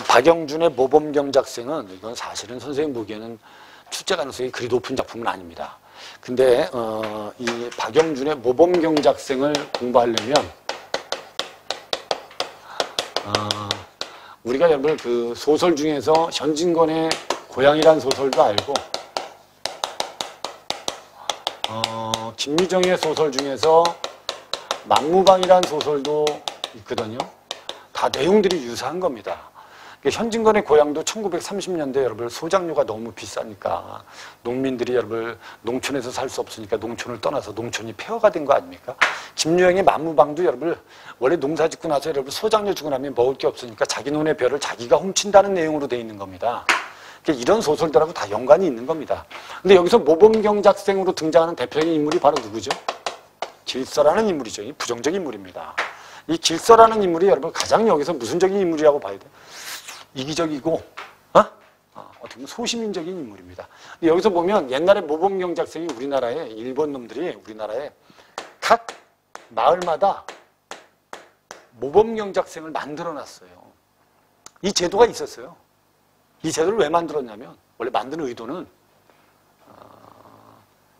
박영준의 모범경작생은 이건 사실은 선생님 보기에는 출제 가능성이 그리 높은 작품은 아닙니다. 근데 이 박영준의 모범경작생을 공부하려면 우리가 여러분 그 소설 중에서 현진건의 고향이란 소설도 알고 김미정의 소설 중에서 막무방이란 소설도 있거든요. 다 내용들이 유사한 겁니다. 현진건의 고향도 1930년대 여러분 소작료가 너무 비싸니까 농민들이 여러분 농촌에서 살 수 없으니까 농촌을 떠나서 농촌이 폐허가 된 거 아닙니까? 김유영의 만무방도 여러분 원래 농사 짓고 나서 여러분 소작료 주고 나면 먹을 게 없으니까 자기 논의 벼를 자기가 훔친다는 내용으로 되어 있는 겁니다. 이런 소설들하고 다 연관이 있는 겁니다. 근데 여기서 모범경작생으로 등장하는 대표적인 인물이 바로 누구죠? 길서라는 인물이죠. 이 부정적인 인물입니다. 이 길서라는 인물이 여러분 가장 여기서 무슨적인 인물이라고 봐야 돼요? 이기적이고 어떻게 보면 소시민적인 인물입니다. 여기서 보면 옛날에 모범경작생이 우리나라에 일본 놈들이 우리나라에 각 마을마다 모범경작생을 만들어놨어요. 이 제도가 있었어요. 이 제도를 왜 만들었냐면 원래 만드는 의도는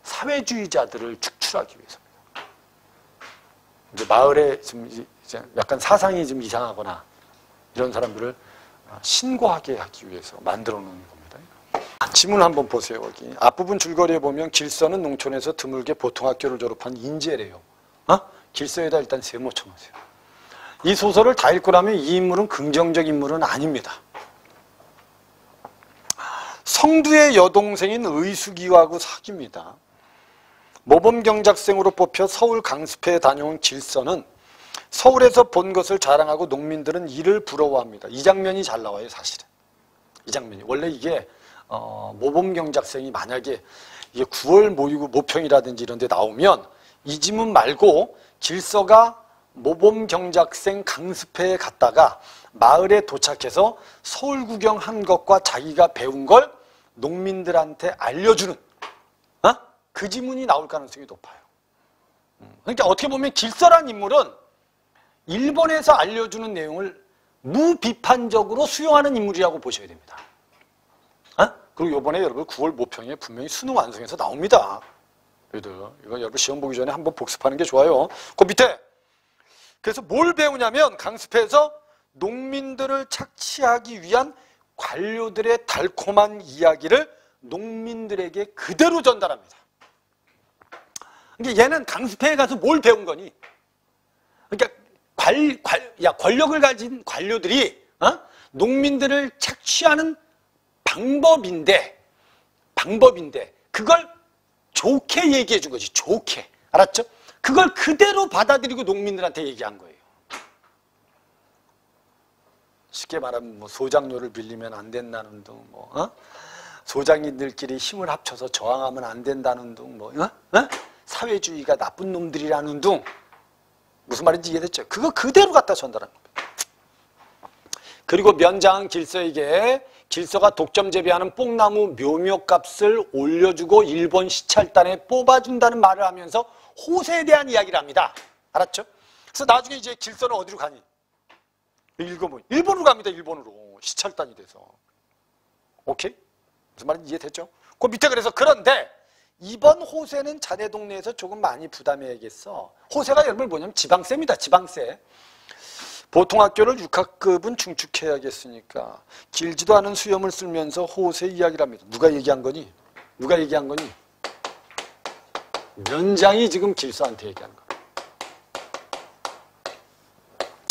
사회주의자들을 축출하기 위해서입니다. 이제 마을에 좀 이제 약간 사상이 좀 이상하거나 이런 사람들을 신고하게 하기 위해서 만들어 놓은 겁니다. 지문 한번 보세요. 여기 앞부분 줄거리에 보면 길서는 농촌에서 드물게 보통학교를 졸업한 인재래요. 길서에다 일단 세모 쳐놓으세요. 이 소설을 다 읽고 나면 이 인물은 긍정적 인물은 아닙니다. 성두의 여동생인 의숙이하고 사귀입니다. 모범경작생으로 뽑혀 서울 강습회에 다녀온 길서는 서울에서 본 것을 자랑하고 농민들은 이를 부러워합니다. 이 장면이 잘 나와요, 사실은. 이 장면이. 원래 이게 모범경작생이 만약에 이게 9월 모평이라든지 이런 데 나오면 이 지문 말고 길서가 모범경작생 강습회에 갔다가 마을에 도착해서 서울 구경한 것과 자기가 배운 걸 농민들한테 알려주는 그 지문이 나올 가능성이 높아요. 그러니까 어떻게 보면 길서란 인물은 일본에서 알려주는 내용을 무비판적으로 수용하는 인물이라고 보셔야 됩니다. 그리고 이번에 여러분 9월 모평에 분명히 수능 완성해서 나옵니다. 이거 여러분 시험 보기 전에 한번 복습하는 게 좋아요. 그 밑에 그래서 뭘 배우냐면 강습회에서 농민들을 착취하기 위한 관료들의 달콤한 이야기를 농민들에게 그대로 전달합니다. 그러니까 얘는 강습회에 가서 뭘 배운 거니? 그러니까 권력을 가진 관료들이 농민들을 착취하는 방법인데 그걸 좋게 얘기해 준 거지. 좋게. 알았죠? 그걸 그대로 받아들이고 농민들한테 얘기한 거예요. 쉽게 말하면 뭐 소작료를 빌리면 안 된다는 둥, 소장인들끼리 힘을 합쳐서 저항하면 안 된다는 둥, 사회주의가 나쁜 놈들이라는 둥. 무슨 말인지 이해됐죠? 그거 그대로 갖다 전달하는 겁니다. 그리고 면장 길서에게 길서가 독점 재배하는 뽕나무 묘묘값을 올려주고 일본 시찰단에 뽑아준다는 말을 하면서 호세에 대한 이야기를 합니다. 알았죠? 그래서 나중에 이제 길서는 어디로 가니? 일본으로 갑니다. 일본으로. 시찰단이 돼서. 오케이? 무슨 말인지 이해됐죠? 그 밑에 그래서 그런데 이번 호세는 자네 동네에서 조금 많이 부담해야겠어. 호세가 여러분 뭐냐면 지방세입니다. 지방세. 보통 학교를 6학급은 중축해야겠으니까 길지도 않은 수염을 쓸면서 호세 이야기를 합니다. 누가 얘기한 거니? 누가 얘기한 거니? 면장이 지금 길서한테 얘기하는 거예요.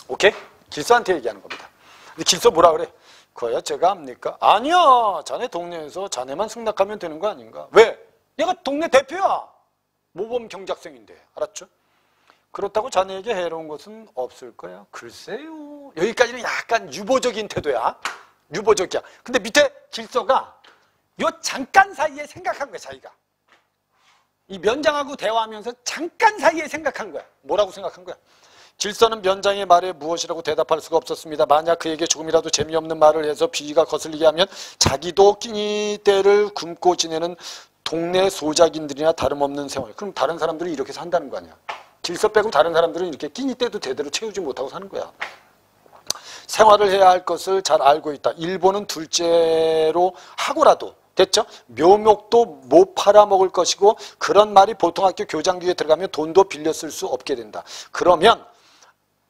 오케이? 길서한테 얘기하는 겁니다. 근데 길서 뭐라 그래? 그거야 제가 합니까? 아니야. 자네 동네에서 자네만 승낙하면 되는 거 아닌가? 왜? 얘가 동네 대표야. 모범경작생인데. 알았죠? 그렇다고 자네에게 해로운 것은 없을 거야. 글쎄요. 여기까지는 약간 유보적인 태도야. 유보적이야. 근데 밑에 길서가 요 잠깐 사이에 생각한 거야. 자기가. 이 면장하고 대화하면서 잠깐 사이에 생각한 거야. 뭐라고 생각한 거야? 길서는 면장의 말에 무엇이라고 대답할 수가 없었습니다. 만약 그에게 조금이라도 재미없는 말을 해서 비위가 거슬리게 하면 자기도 끼니 때를 굶고 지내는 동네 소작인들이나 다름없는 생활. 그럼 다른 사람들이 이렇게 산다는 거 아니야. 길서 빼고 다른 사람들은 이렇게 끼니 때도 제대로 채우지 못하고 사는 거야. 생활을 해야 할 것을 잘 알고 있다. 일본은 둘째로 하고라도 됐죠? 묘목도 못 팔아먹을 것이고 그런 말이 보통 학교 교장규에 들어가면 돈도 빌려 쓸 수 없게 된다. 그러면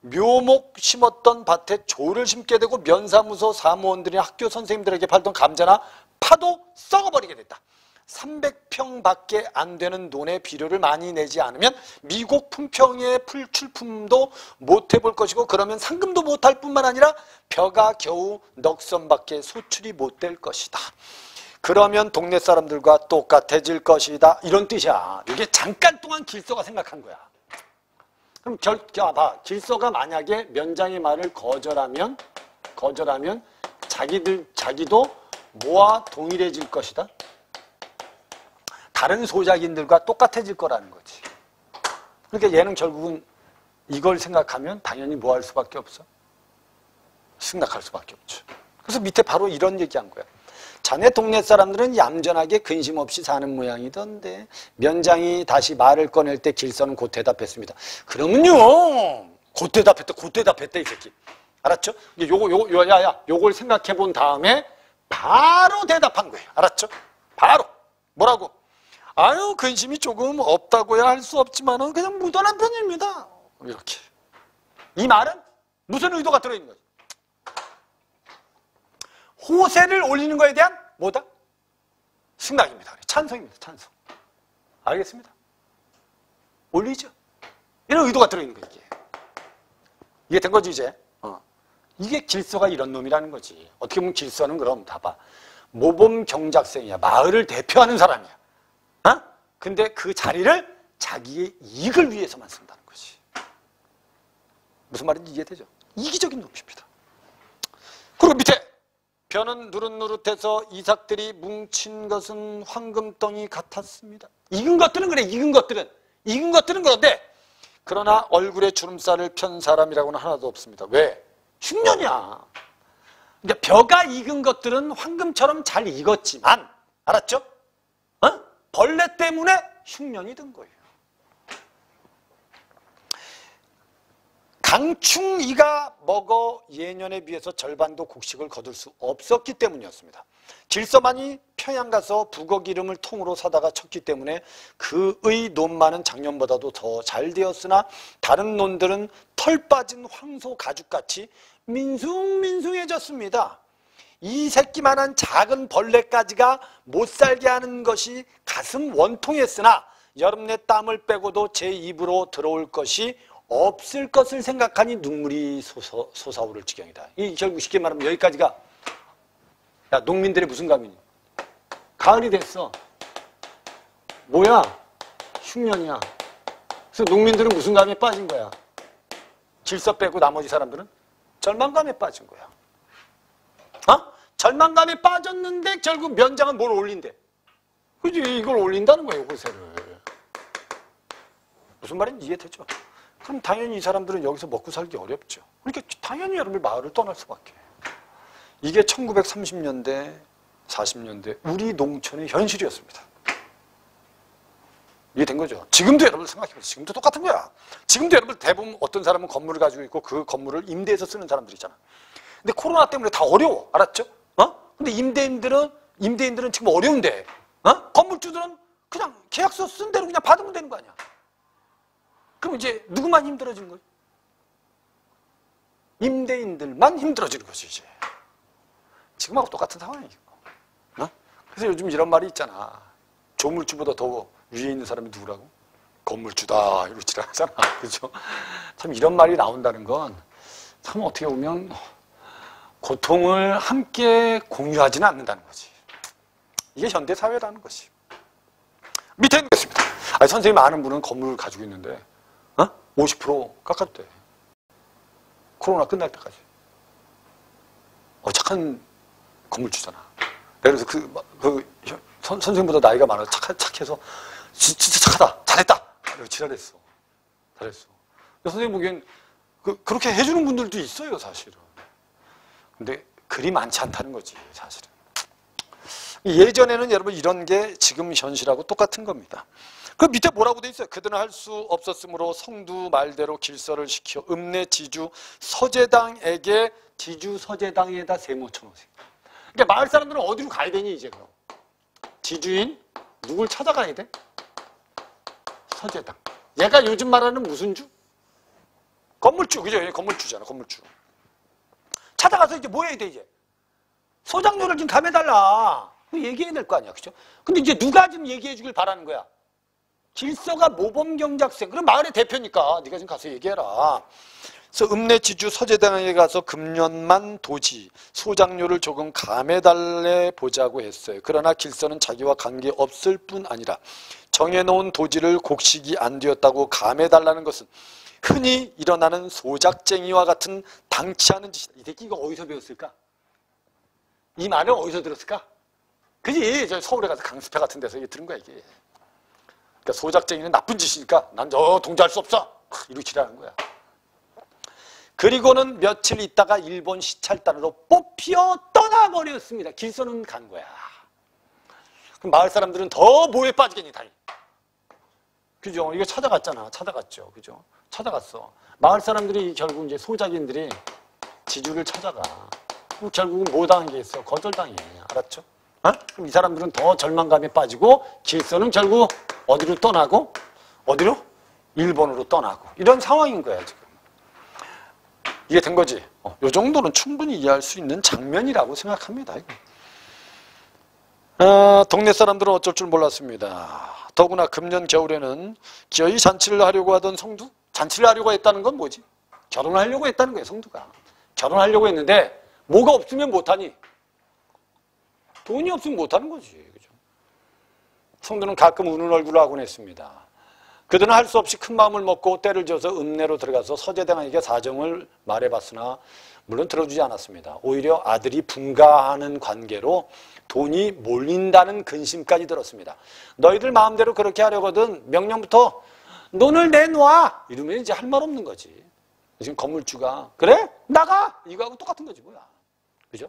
묘목 심었던 밭에 조를 심게 되고 면사무소 사무원들이 학교 선생님들에게 팔던 감자나 파도 썩어버리게 됐다. 300평밖에 안 되는 논의 비료를 많이 내지 않으면 미국 품평의 출품도 못 해볼 것이고 그러면 상금도 못할 뿐만 아니라 벼가 겨우 넉선밖에 소출이 못 될 것이다. 그러면 동네 사람들과 똑같아질 것이다. 이런 뜻이야. 이게 잠깐 동안 길서가 생각한 거야. 그럼 봐. 길서가 만약에 면장의 말을 거절하면 자기도 뭐와 동일해질 것이다? 다른 소작인들과 똑같아질 거라는 거지. 그러니까 얘는 결국은 이걸 생각하면 당연히 뭐 할 수밖에 없어? 승낙할 수밖에 없죠. 그래서 밑에 바로 이런 얘기한 거야. 자네 동네 사람들은 얌전하게 근심 없이 사는 모양이던데 면장이 다시 말을 꺼낼 때 길서는 곧 대답했습니다. 그러면요. 곧 대답했다 이 새끼. 알았죠? 요걸 생각해 본 다음에 바로 대답한 거예요. 알았죠? 바로. 뭐라고? 아유, 근심이 조금 없다고야 할 수 없지만은 그냥 무던한 편입니다. 이렇게. 이 말은 무슨 의도가 들어있는 거예요? 호세를 올리는 거에 대한 뭐다? 승낙입니다. 찬성입니다. 찬성. 알겠습니다? 올리죠. 이런 의도가 들어있는 거예요. 이게 된 거지 이제. 이게 길서가 이런 놈이라는 거지. 어떻게 보면 길서는 그럼 다 봐. 모범 경작생이야. 마을을 대표하는 사람이야. 근데 그 자리를 자기의 이익을 위해서만 쓴다는 거지. 무슨 말인지 이해되죠? 이기적인 놈입니다. 그리고 밑에 벼는 누릇누릇해서 이삭들이 뭉친 것은 황금덩이 같았습니다. 익은 것들은 그래. 익은 것들은 그런데 그러나 얼굴에 주름살을 편 사람이라고는 하나도 없습니다. 왜? 흉년이야. 그러니까 벼가 익은 것들은 황금처럼 잘 익었지만 알았죠? 벌레 때문에 흉년이 든 거예요. 강충이가 먹어 예년에 비해서 절반도 곡식을 거둘 수 없었기 때문이었습니다. 길서만이 평양 가서 북어 기름을 통으로 사다가 쳤기 때문에 그의 논만은 작년보다도 더 잘 되었으나 다른 논들은 털 빠진 황소 가죽같이 민숭민숭해졌습니다. 이 새끼만한 작은 벌레까지가 못 살게 하는 것이 가슴 원통했으나 여름 내 땀을 빼고도 제 입으로 들어올 것이 없을 것을 생각하니 눈물이 솟아오를 지경이다. 이 결국 쉽게 말하면 여기까지가 야 농민들의 무슨 감이니? 가을이 됐어. 뭐야? 흉년이야. 그래서 농민들은 무슨 감에 빠진 거야? 질서 빼고 나머지 사람들은 절망감에 빠진 거야. 절망감에 빠졌는데 결국 면장은 뭘 올린대? 그지? 이걸 올린다는 거예요, 호세를. 무슨 말인지 이해되죠? 그럼 당연히 이 사람들은 여기서 먹고 살기 어렵죠. 그러니까 당연히 여러분들 마을을 떠날 수밖에. 이게 1930년대, 40년대 우리 농촌의 현실이었습니다. 이해된 거죠? 지금도 여러분 생각해보세요. 지금도 똑같은 거야. 지금도 여러분 대부분 어떤 사람은 건물을 가지고 있고 그 건물을 임대해서 쓰는 사람들이 있잖아. 근데 코로나 때문에 다 어려워. 알았죠? 근데 임대인들은 지금 어려운데, 건물주들은 그냥 계약서 쓴 대로 그냥 받으면 되는 거 아니야. 그럼 이제 누구만 힘들어지는 거지? 임대인들만 힘들어지는 거지, 이제. 지금하고 똑같은 상황이고. 그래서 요즘 이런 말이 있잖아. 조물주보다 더 위에 있는 사람이 누구라고? 건물주다. 이러고 지랄하잖아. 그죠? 참 이런 말이 나온다는 건 참 어떻게 보면 고통을 함께 공유하지는 않는다는 거지. 이게 현대사회라는 것이. 밑에 있습니다. 선생님 아는 분은 건물을 가지고 있는데 50% 깎아도 돼. 코로나 끝날 때까지. 착한 건물주잖아. 그래서 선생님보다 나이가 많아서 착해서 진짜 착하다. 잘했다. 지랄했어. 잘했어. 선생님 보기엔 그렇게 해주는 분들도 있어요, 사실은. 근데 그리 많지 않다는 거지, 사실은. 예전에는 여러분 이런 게 지금 현실하고 똑같은 겁니다. 그 밑에 뭐라고 돼 있어요? 그들은 할 수 없었으므로 성두 말대로 길서를 시켜 읍내 지주 서제당에게 지주 서제당에다 세모 쳐놓으세요. 그러니까 마을 사람들은 어디로 가야 되니 이제 그럼? 지주인 누굴 찾아가야 돼? 서제당. 얘가 요즘 말하는 무슨 주? 건물주, 그죠? 얘 건물주잖아, 건물주. 찾아가서 이제 뭐 해야 돼 이제? 소장료를 좀 감해달라. 얘기해야 될 거 아니야, 그죠? 근데 이제 누가 좀 얘기해 주길 바라는 거야? 길서가 모범경작생. 그럼 마을의 대표니까 네가 좀 가서 얘기해라. 그래서 읍내 지주 서제당에 가서 금년만 도지 소장료를 조금 감해달래 보자고 했어요. 그러나 길서는 자기와 관계없을 뿐 아니라 정해놓은 도지를 곡식이 안 되었다고 감해달라는 것은 흔히 일어나는 소작쟁이와 같은 당치 않은 짓이다. 이 새끼 이거 어디서 배웠을까? 이 말을 어디서 들었을까? 그지? 저 서울에 가서 강습회 같은 데서 들은 거야 이게. 그러니까 소작쟁이는 나쁜 짓이니까 난 저 동조할 수 없어. 이렇게 지랄하는 거야. 그리고는 며칠 있다가 일본 시찰단으로 뽑혀 떠나버렸습니다. 길서는 간 거야. 그럼 마을 사람들은 더 뭐에 빠지겠니, 다행히. 그죠? 이거 찾아갔잖아. 찾아갔죠. 그죠? 찾아갔어. 마을 사람들이 결국 이제 소작인들이 지주를 찾아가. 그럼 결국은 뭐 당한 게 있어? 거절당해. 알았죠? 어? 그럼 이 사람들은 더 절망감에 빠지고 길서는 결국 어디로 떠나고 어디로? 일본으로 떠나고 이런 상황인 거야 지금. 이게 된 거지. 이 정도는 충분히 이해할 수 있는 장면이라고 생각합니다. 동네 사람들은 어쩔 줄 몰랐습니다. 더구나 금년 겨울에는 기어이 잔치를 하려고 하던 성두? 잔치를 하려고 했다는 건 뭐지? 결혼을 하려고 했다는 거예요, 성두가. 결혼하려고 했는데 뭐가 없으면 못하니? 돈이 없으면 못하는 거지. 그죠? 성두는 가끔 우는 얼굴을 하곤 했습니다. 그들은 할 수 없이 큰 마음을 먹고 때를 지어서 읍내로 들어가서 서제당에게 사정을 말해봤으나 물론 들어주지 않았습니다. 오히려 아들이 분가하는 관계로 돈이 몰린다는 근심까지 들었습니다. 너희들 마음대로 그렇게 하려거든 명령부터 돈을 내놔! 이러면 이제 할 말 없는 거지. 지금 건물주가 그래? 나가! 이거하고 똑같은 거지 뭐야. 그죠?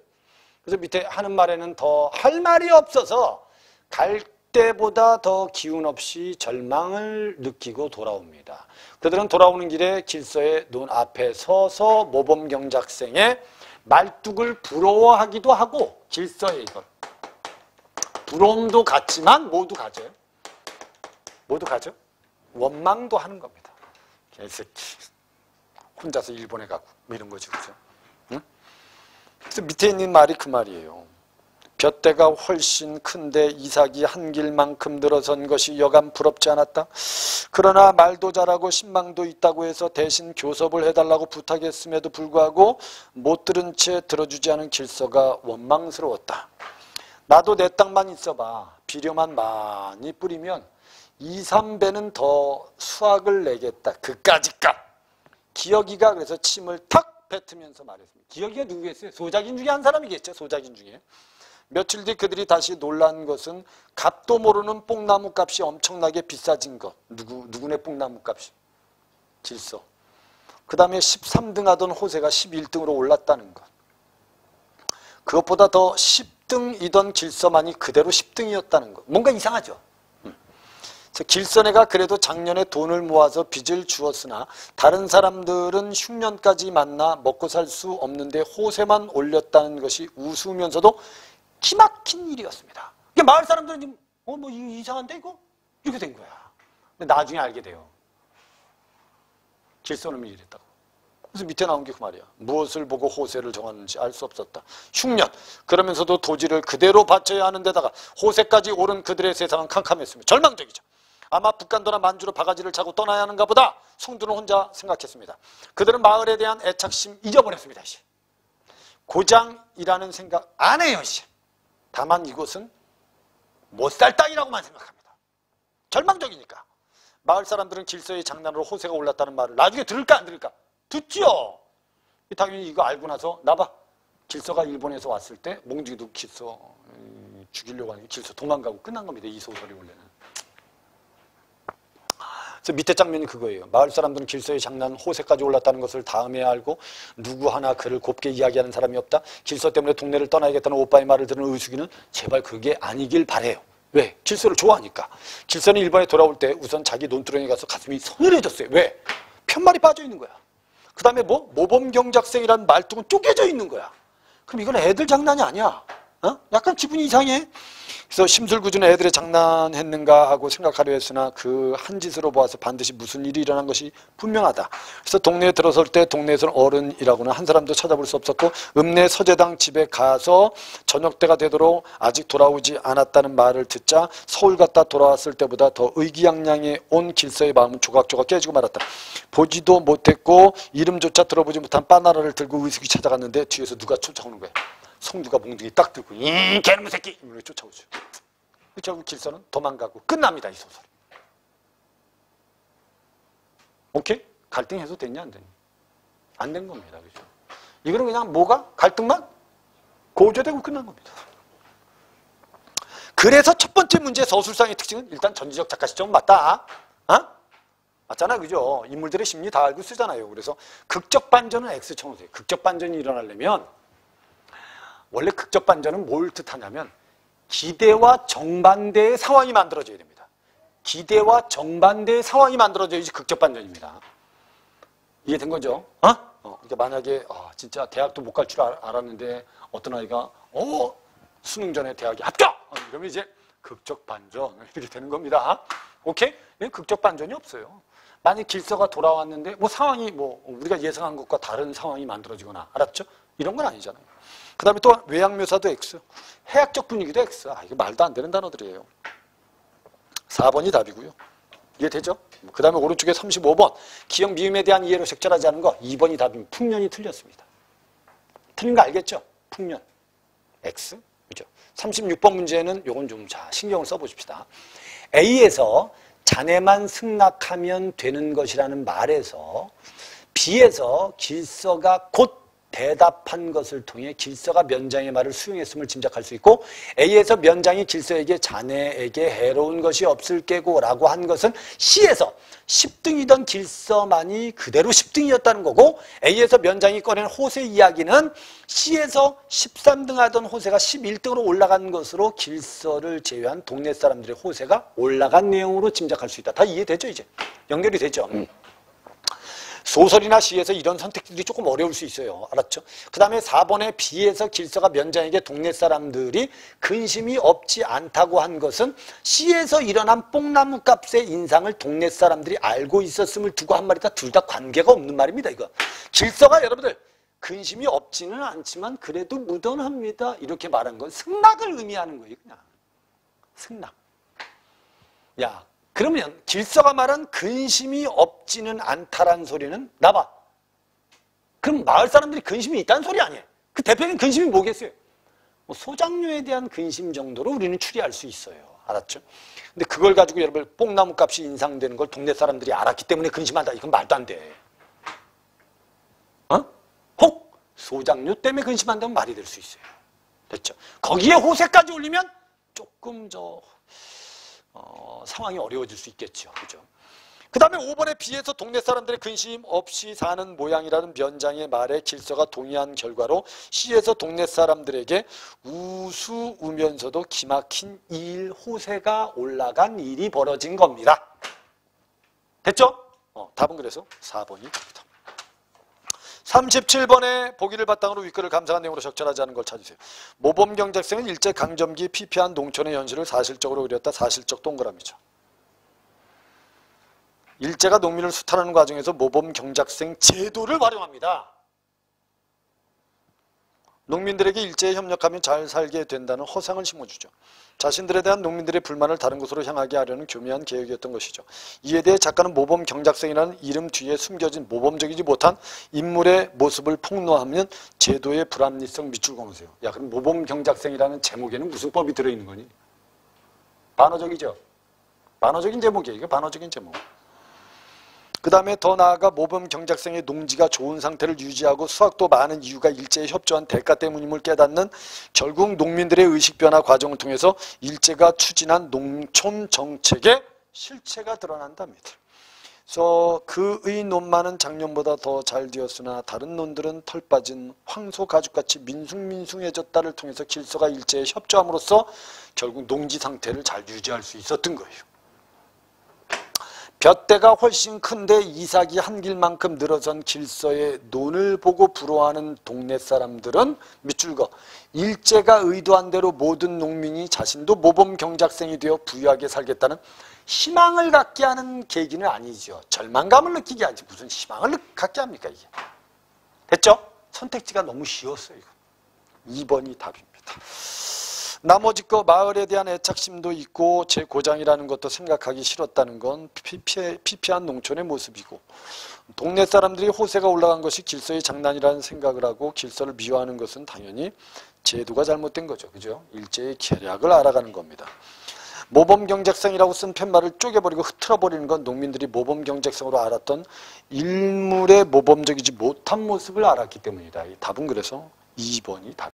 그래서 밑에 하는 말에는 더 할 말이 없어서 갈 때보다 더 기운 없이 절망을 느끼고 돌아옵니다. 그들은 돌아오는 길에 길서의 눈 앞에 서서 모범경작생의 말뚝을 부러워하기도 하고 길서의 이걸 부러움도 같지만 모두 가져요. 모두 가져. 원망도 하는 겁니다. 개새끼 혼자서 일본에 가고 뭐 이런 거죠. 그죠? 응? 그래서 밑에 있는 말이 그 말이에요. 볕대가 훨씬 큰데 이삭이 한 길만큼 늘어선 것이 여간 부럽지 않았다. 그러나 말도 잘하고 신망도 있다고 해서 대신 교섭을 해달라고 부탁했음에도 불구하고 못 들은 채 들어주지 않은 길서가 원망스러웠다. 나도 내 땅만 있어봐. 비료만 많이 뿌리면 2, 3배는 더 수확을 내겠다. 그까짓값. 기혁이가 그래서 침을 탁 뱉으면서 말했습니다. 기혁이가 누구겠어요? 소작인 중에 한 사람이겠죠. 소작인 중에. 며칠 뒤 그들이 다시 놀란 것은 값도 모르는 뽕나무 값이 엄청나게 비싸진 것. 누구네 뽕나무 값이? 길서. 그 다음에 13등 하던 호세가 11등으로 올랐다는 것. 그것보다 더 10등이던 길서만이 그대로 10등이었다는 것. 뭔가 이상하죠? 길서네가 그래도 작년에 돈을 모아서 빚을 주었으나 다른 사람들은 흉년까지 만나 먹고 살 수 없는데 호세만 올렸다는 것이 우스우면서도 기막힌 일이었습니다. 마을 사람들은 지금 뭐 이상한데 이거? 이렇게 된 거야. 근데 나중에 알게 돼요. 길서놈이 이랬다고. 그래서 밑에 나온 게 그 말이야. 무엇을 보고 호세를 정하는지 알 수 없었다. 흉년. 그러면서도 도지를 그대로 바쳐야 하는 데다가 호세까지 오른 그들의 세상은 캄캄했습니다. 절망적이죠. 아마 북간도나 만주로 바가지를 차고 떠나야 하는가 보다. 성두는 혼자 생각했습니다. 그들은 마을에 대한 애착심 잊어버렸습니다. 고장이라는 생각 안 해요. 다만 이곳은 못 살 땅이라고만 생각합니다. 절망적이니까. 마을 사람들은 길서의 장난으로 호세가 올랐다는 말을 나중에 들을까 안 들을까? 듣지요. 당연히 이거 알고 나서 나봐. 길서가 일본에서 왔을 때 몽둥이도 길서 죽이려고 하는 게 길서 도망가고 끝난 겁니다. 이 소설이 원래는. 그래서 밑에 장면이 그거예요. 마을 사람들은 길서의 장난 호세까지 올랐다는 것을 다음에 알고 누구 하나 그를 곱게 이야기하는 사람이 없다. 길서 때문에 동네를 떠나야겠다는 오빠의 말을 들은 의숙이는 제발 그게 아니길 바래요. 왜? 질서를 좋아하니까. 질서는 일본에 돌아올 때 우선 자기 논두렁에 가서 가슴이 서늘해졌어요. 왜? 편말이 빠져 있는 거야. 그 다음에 뭐? 모범경작생이라는 말뚝은 쪼개져 있는 거야. 그럼 이건 애들 장난이 아니야. 약간 기분이 이상해. 그래서 심술구주는 애들의 장난했는가 하고 생각하려 했으나 그 한 짓으로 보아서 반드시 무슨 일이 일어난 것이 분명하다. 그래서 동네에 들어설 때 동네에서는 어른이라고는 한 사람도 찾아볼 수 없었고 읍내 서재당 집에 가서 저녁 때가 되도록 아직 돌아오지 않았다는 말을 듣자 서울 갔다 돌아왔을 때보다 더 의기양양해 온 길서의 마음은 조각조각 깨지고 말았다. 보지도 못했고 이름조차 들어보지 못한 바나나를 들고 의식이 찾아갔는데 뒤에서 누가 쫓아오는 거야. 송두가 몽둥이 딱 들고 개놈의 새끼! 이렇게 쫓아오죠. 결국 길서는 도망가고 끝납니다. 이 소설. 오케이? 갈등 해소됐냐 안 됐냐? 안 된 겁니다. 그죠? 이거는 그냥 뭐가? 갈등만 고조되고 끝난 겁니다. 그래서 첫 번째 문제의 서술상의 특징은 일단 전지적 작가 시점은 맞다. 맞잖아. 그죠? 인물들의 심리 다 알고 쓰잖아요. 그래서 극적 반전은 X청소예요. 극적 반전이 일어나려면 원래 극적 반전은 뭘 뜻하냐면 기대와 정반대의 상황이 만들어져야 됩니다. 기대와 정반대의 상황이 만들어져야지 극적 반전입니다. 이해된 거죠? 그러니까 만약에 진짜 대학도 못 갈 줄 알았는데 어떤 아이가 수능 전에 대학에 합격! 이러면 이제 극적 반전 이렇게 되는 겁니다. 오케이? 극적 반전이 없어요. 만약 길서가 돌아왔는데 뭐 상황이 뭐 우리가 예상한 것과 다른 상황이 만들어지거나 알았죠? 이런 건 아니잖아요. 그 다음에 또 외양묘사도 X, 해학적 분위기도 X. 이거 말도 안 되는 단어들이에요. 4번이 답이고요. 이해되죠? 그 다음에 오른쪽에 35번 기억 미음에 대한 이해로 적절하지 않은 거 2번이 답입니다. 풍년이 틀렸습니다. 틀린 거 알겠죠? 풍년 X. 그죠? 36번 문제는 요건 좀 신경을 써보십시다. A에서 자네만 승낙하면 되는 것이라는 말에서 B에서 길서가 곧 대답한 것을 통해 길서가 면장의 말을 수용했음을 짐작할 수 있고 A에서 면장이 길서에게 자네에게 해로운 것이 없을 게고 라고 한 것은 C에서 10등이던 길서만이 그대로 10등이었다는 거고 A에서 면장이 꺼낸 호세 이야기는 C에서 13등 하던 호세가 11등으로 올라간 것으로 길서를 제외한 동네 사람들의 호세가 올라간 내용으로 짐작할 수 있다. 다 이해되죠? 이제 연결이 되죠? 소설이나 시에서 이런 선택들이 조금 어려울 수 있어요. 알았죠? 그 다음에 4번에 B에서 길서가 면장에게 동네 사람들이 근심이 없지 않다고 한 것은 C에서 일어난 뽕나무 값의 인상을 동네 사람들이 알고 있었음을 두고 한 말이다. 둘 다 관계가 없는 말입니다. 이거. 길서가 여러분들 근심이 없지는 않지만 그래도 무던합니다. 이렇게 말한 건 승낙을 의미하는 거예요. 그냥. 승낙. 야. 그러면 길서가 말한 근심이 없지는 않다란 소리는 나봐. 그럼 마을 사람들이 근심이 있다는 소리 아니에요. 그 대표적인 근심이 뭐겠어요? 뭐 소장료에 대한 근심 정도로 우리는 추리할 수 있어요. 알았죠? 근데 그걸 가지고 여러분 뽕나무 값이 인상되는 걸 동네 사람들이 알았기 때문에 근심한다. 이건 말도 안 돼. 혹 소장료 때문에 근심한다면 말이 될 수 있어요. 됐죠? 거기에 호세까지 올리면 조금 상황이 어려워질 수 있겠죠. 그죠? 그 다음에 5번에 B에서 동네 사람들의 근심 없이 사는 모양이라는 면장의 말에 길서가 동의한 결과로 C에서 동네 사람들에게 우수우면서도 기막힌 호세가 올라간 일이 벌어진 겁니다. 됐죠? 답은 그래서 4번이 됩니다. 37번에 보기를 바탕으로 윗글을 감상한 내용으로 적절하지 않은 걸 찾으세요. 모범경작생은 일제강점기 피폐한 농촌의 현실을 사실적으로 그렸다. 사실적 동그라미죠. 일제가 농민을 수탈하는 과정에서 모범경작생 제도를 활용합니다. 농민들에게 일제에 협력하면 잘 살게 된다는 허상을 심어주죠. 자신들에 대한 농민들의 불만을 다른 곳으로 향하게 하려는 교묘한 계획이었던 것이죠. 이에 대해 작가는 모범경작생이라는 이름 뒤에 숨겨진 모범적이지 못한 인물의 모습을 폭로하면 제도의 불합리성 밑줄 그어놓으세요. 야, 그럼 모범경작생이라는 제목에는 무슨 법이 들어있는 거니? 반어적이죠. 반어적인 제목이에요. 이게 반어적인 제목. 그 다음에 더 나아가 모범경작생의 농지가 좋은 상태를 유지하고 수확도 많은 이유가 일제에 협조한 대가 때문임을 깨닫는 결국 농민들의 의식변화 과정을 통해서 일제가 추진한 농촌 정책의 실체가 드러난답니다. 그래서 그의 논만은 작년보다 더 잘 되었으나 다른 논들은 털 빠진 황소 가죽같이 민숭민숭해졌다를 통해서 질서가 일제에 협조함으로써 결국 농지 상태를 잘 유지할 수 있었던 거예요. 볕대가 훨씬 큰데 이삭이 한 길만큼 늘어선 질서의 논을 보고 부러워하는 동네 사람들은 밑줄 그어 일제가 의도한 대로 모든 농민이 자신도 모범 경작생이 되어 부유하게 살겠다는 희망을 갖게 하는 계기는 아니죠. 절망감을 느끼게 하지 무슨 희망을 갖게 합니까 이게. 됐죠? 선택지가 너무 쉬웠어요. 이거. 2번이 답입니다. 나머지 거 마을에 대한 애착심도 있고 제 고장이라는 것도 생각하기 싫었다는 건 피폐한 농촌의 모습이고 동네 사람들이 호세가 올라간 것이 질서의 장난이라는 생각을 하고 질서를 미워하는 것은 당연히 제도가 잘못된 거죠. 그죠? 일제의 계략을 알아가는 겁니다. 모범경작성이라고 쓴 팻말을 쪼개버리고 흐트러버리는 건 농민들이 모범경작성으로 알았던 일물의 모범적이지 못한 모습을 알았기 때문이다. 이 답은 그래서 2번이 답입니다.